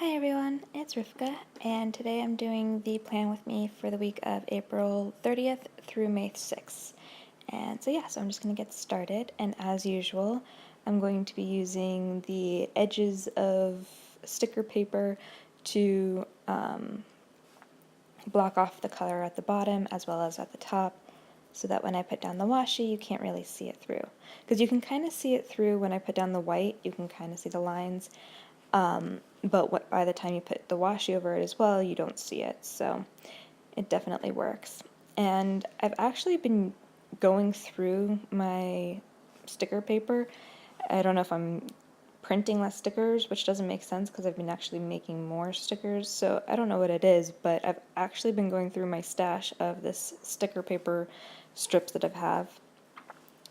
Hi everyone, it's Rivka, and today I'm doing the plan with me for the week of April 30th through May 6th. And so I'm just going to get started, and as usual, I'm going to be using the edges of sticker paper to block off the color at the bottom as well as at the top, so that when I put down the washi, you can't really see it through. Because you can kind of see it through when I put down the white, you can kind of see the lines, but by the time you put the washi over it as well, you don't see it, so it definitely works. And I've actually been going through my sticker paper. I don't know if I'm printing less stickers, which doesn't make sense because I've been actually making more stickers, so I don't know what it is, but I've actually been going through my stash of this sticker paper strips that I have.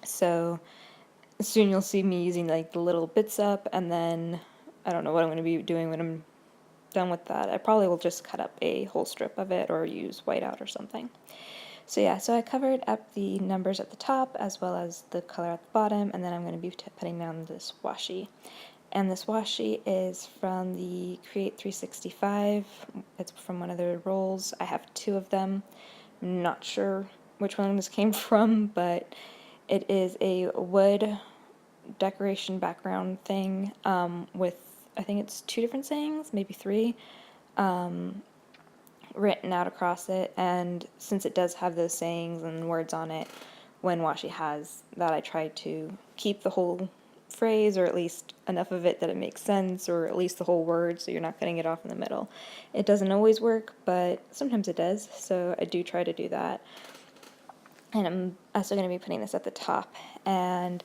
So soon you'll see me using like the little bits up, and then I don't know what I'm going to be doing when I'm done with that. I probably will just cut up a whole strip of it or use whiteout or something. So I covered up the numbers at the top as well as the color at the bottom, and then I'm going to be putting down this washi. And this washi is from the Create 365. It's from one of their rolls. I have two of them. I'm not sure which one this came from, but it is a wood decoration background thing with, I think it's two different sayings, maybe three, written out across it. And since it does have those sayings and words on it, when washi has that, I try to keep the whole phrase, or at least enough of it that it makes sense, or at least the whole word, so you're not cutting it off in the middle. It doesn't always work, but sometimes it does, so I do try to do that. And I'm also going to be putting this at the top, and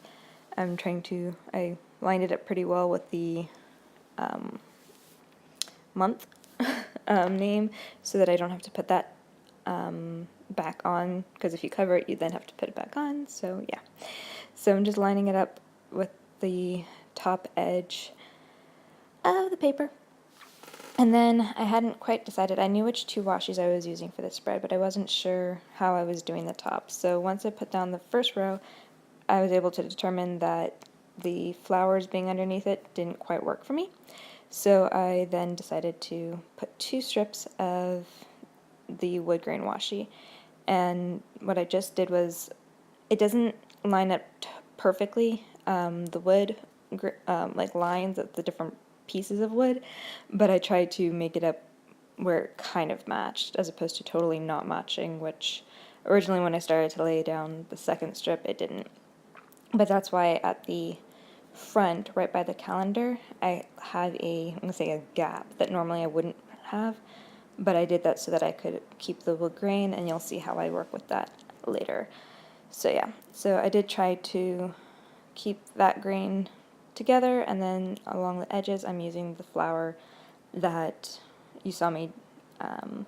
I lined it up pretty well with the month name, so that I don't have to put that back on, because if you cover it, you then have to put it back on, so yeah. So I'm just lining it up with the top edge of the paper. And then I hadn't quite decided. I knew which two washis I was using for this spread, but I wasn't sure how I was doing the top. So once I put down the first row, I was able to determine that the flowers being underneath it didn't quite work for me. So I then decided to put two strips of the wood grain washi. And what I just did was, it doesn't line up perfectly, the wood, like lines of the different pieces of wood, but I tried to make it up where it kind of matched, as opposed to totally not matching, which originally when I started to lay down the second strip, it didn't. But that's why at the front, right by the calendar, I had I'm going to say a gap that normally I wouldn't have, but I did that so that I could keep the wood grain, and you'll see how I work with that later. So yeah, so I did try to keep that grain together, and then along the edges I'm using the flower that you saw me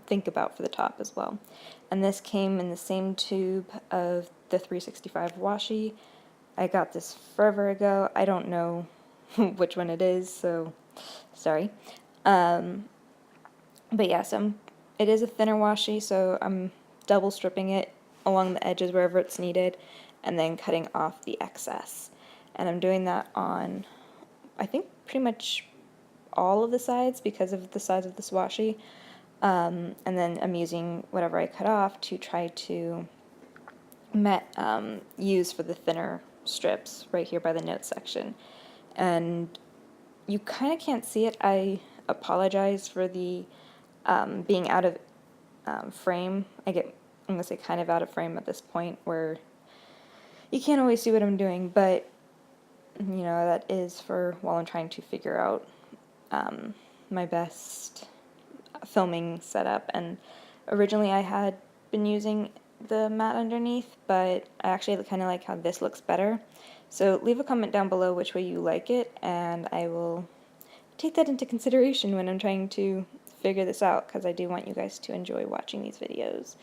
think about for the top as well. And this came in the same tube of the 365 washi. I got this forever ago. I don't know which one it is, so sorry. But yeah, it is a thinner washi, so I'm double stripping it along the edges wherever it's needed, and then cutting off the excess. And I'm doing that on, I think, pretty much all of the sides because of the size of this washi. And then I'm using whatever I cut off to try to use for the thinner strips right here by the notes section. And you kind of can't see it. I apologize for the being out of frame. I'm going to say kind of out of frame at this point, where you can't always see what I'm doing, but you know, that is for while I'm trying to figure out my best filming setup. And originally I had been using the mat underneath, but I actually kind of like how this looks better. So leave a comment down below which way you like it, and I will take that into consideration when I'm trying to figure this out, because I do want you guys to enjoy watching these videos.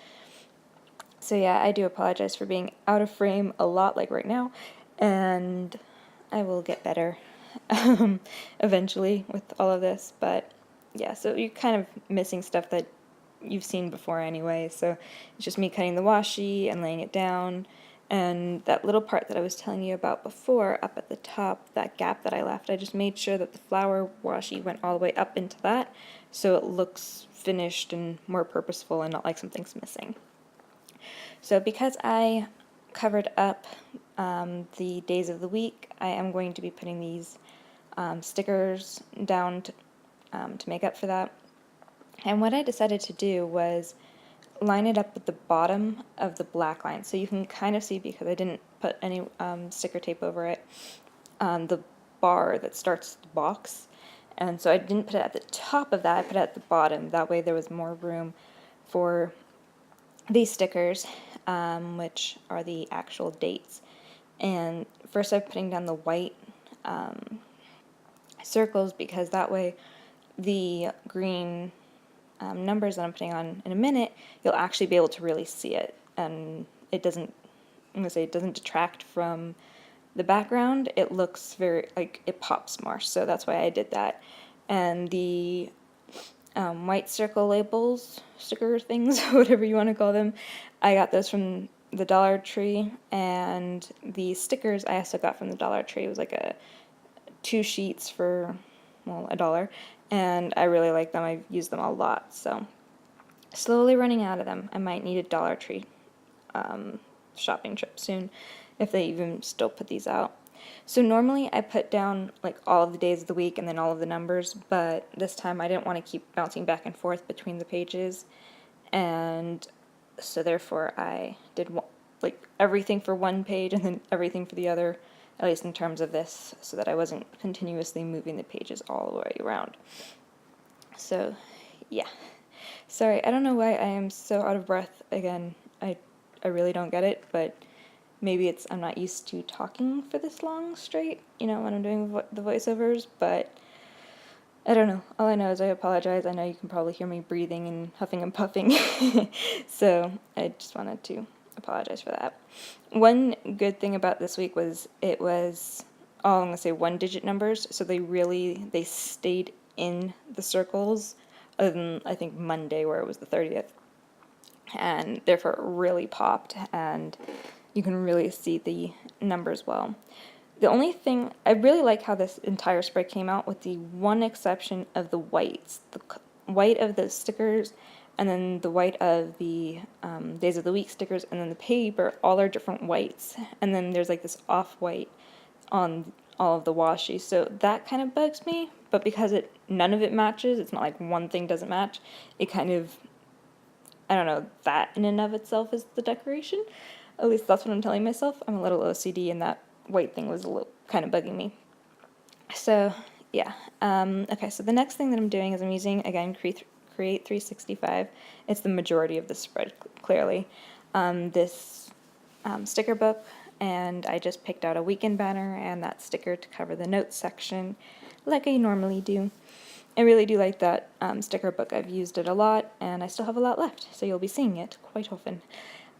So yeah, I do apologize for being out of frame a lot, like right now, and I will get better eventually with all of this. But yeah, so you're kind of missing stuff that you've seen before anyway, so it's just me cutting the washi and laying it down, And that little part that I was telling you about before, up at the top, that gap that I left, I just made sure that the flower washi went all the way up into that, so it looks finished and more purposeful and not like something's missing. So because I covered up the days of the week, I am going to be putting these stickers down to make up for that. And what I decided to do was line it up with the bottom of the black line. So you can kind of see, because I didn't put any sticker tape over it, the bar that starts the box. And so I didn't put it at the top of that, I put it at the bottom. That way there was more room for these stickers, which are the actual dates. And first I'm putting down the white circles, because that way the green numbers that I'm putting on in a minute, you'll actually be able to really see it, and it doesn't, I'm going to say, it doesn't detract from the background. It looks very, like, it pops more, so that's why I did that. And the white circle labels, sticker things, whatever you want to call them, I got those from the Dollar Tree, and the stickers I also got from the Dollar Tree. It was like 2 sheets for, well, $1, and I really like them. I've used them a lot, so slowly running out of them. I might need a Dollar Tree shopping trip soon, if they even still put these out. So normally I put down like all of the days of the week and then all of the numbers, but this time I didn't want to keep bouncing back and forth between the pages, and so therefore I did like everything for one page and then everything for the other, at least in terms of this, so that I wasn't continuously moving the pages all the way around. So, yeah. Sorry, I don't know why I am so out of breath again. I really don't get it, but maybe it's I'm not used to talking for this long straight, you know, when I'm doing the voiceovers, but I don't know. All I know is I apologize. I know you can probably hear me breathing and huffing and puffing, so I just wanted to apologize for that. One good thing about this week was it was all, I'm going to say, 1-digit numbers, so they stayed in the circles, other than I think Monday where it was the 30th, and therefore it really popped, and you can really see the numbers well. The only thing, I really like how this entire spread came out, with the one exception of the whites. The white of the stickers, and then the white of the days of the week stickers, and then the paper, all are different whites. And then there's like this off-white on all of the washi, so that kind of bugs me, but because none of it matches, it's not like one thing doesn't match, it kind of, I don't know, that in and of itself is the decoration. At least that's what I'm telling myself. I'm a little OCD, and that white thing was a little kind of bugging me. So, yeah. Okay, so the next thing that I'm doing is I'm using, again, Create 365. It's the majority of the spread, clearly. This sticker book, and I just picked out a weekend banner and that sticker to cover the notes section, like I normally do. I really do like that sticker book. I've used it a lot, and I still have a lot left, so you'll be seeing it quite often.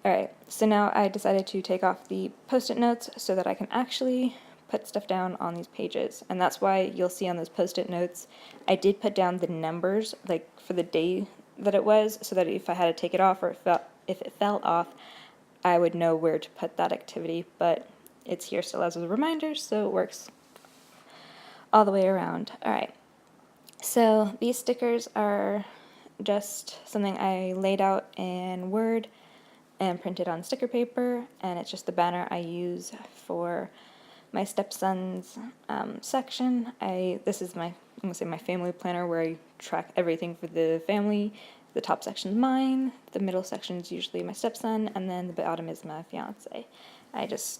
Alright, so now I decided to take off the post-it notes so that I can actually put stuff down on these pages, and that's why you'll see on those post-it notes I did put down the numbers, like for the day that it was, so that if I had to take it off, or if it fell off, I would know where to put that activity, but it's here still as a reminder, so it works all the way around. Alright, so these stickers are just something I laid out in Word and printed on sticker paper, and it's just the banner I use for my stepson's section. This is I'm gonna say my family planner, where I track everything for the family. The top section is mine, the middle section is usually my stepson, and then the bottom is my fiance. That's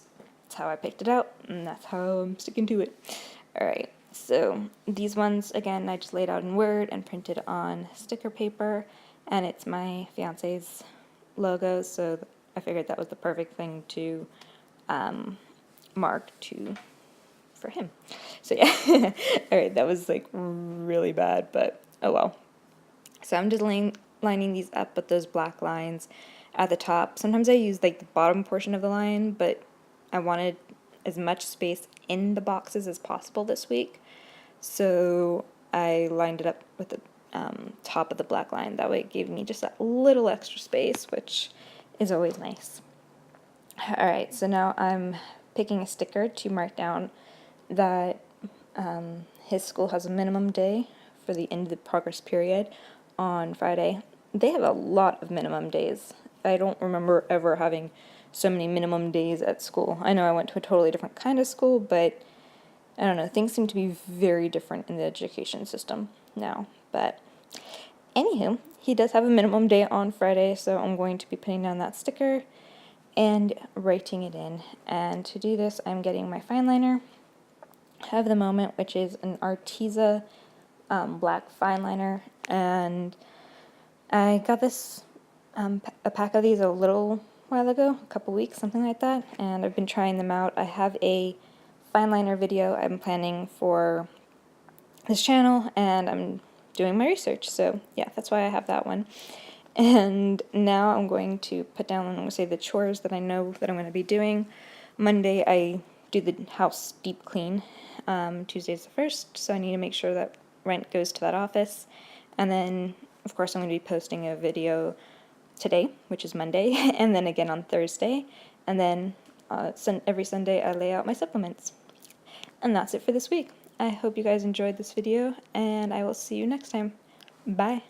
how I picked it out, and that's how I'm sticking to it. Alright, so these ones, again, I just laid out in Word and printed on sticker paper, and it's my fiance's logos, so I figured that was the perfect thing to mark for him. So yeah, alright, that was like really bad, but oh well. So I'm just lining these up with those black lines at the top. Sometimes I use like the bottom portion of the line, but I wanted as much space in the boxes as possible this week, so I lined it up with the top of the black line. That way it gave me just that little extra space, which is always nice. Alright, so now I'm picking a sticker to mark down that his school has a minimum day for the end of the progress period on Friday. They have a lot of minimum days. I don't remember ever having so many minimum days at school. I know I went to a totally different kind of school, but I don't know, things seem to be very different in the education system now. But anywho, he does have a minimum day on Friday, so I'm going to be putting down that sticker and writing it in. And to do this, I'm getting my fine liner of the moment, which is an Arteza black fine liner, and I got this a pack of these a little while ago, a couple weeks, something like that, and I've been trying them out. I have a fine liner video I'm planning for this channel, and I'm doing my research, so yeah, that's why I have that one. And now I'm going to put down, I'm going to say the chores that I know that I'm going to be doing. Monday I do the house deep clean. Tuesday's the 1st, so I need to make sure that rent goes to that office. And then, of course, I'm going to be posting a video today, which is Monday, and then again on Thursday. And then every Sunday I lay out my supplements. And that's it for this week. I hope you guys enjoyed this video, and I will see you next time. Bye.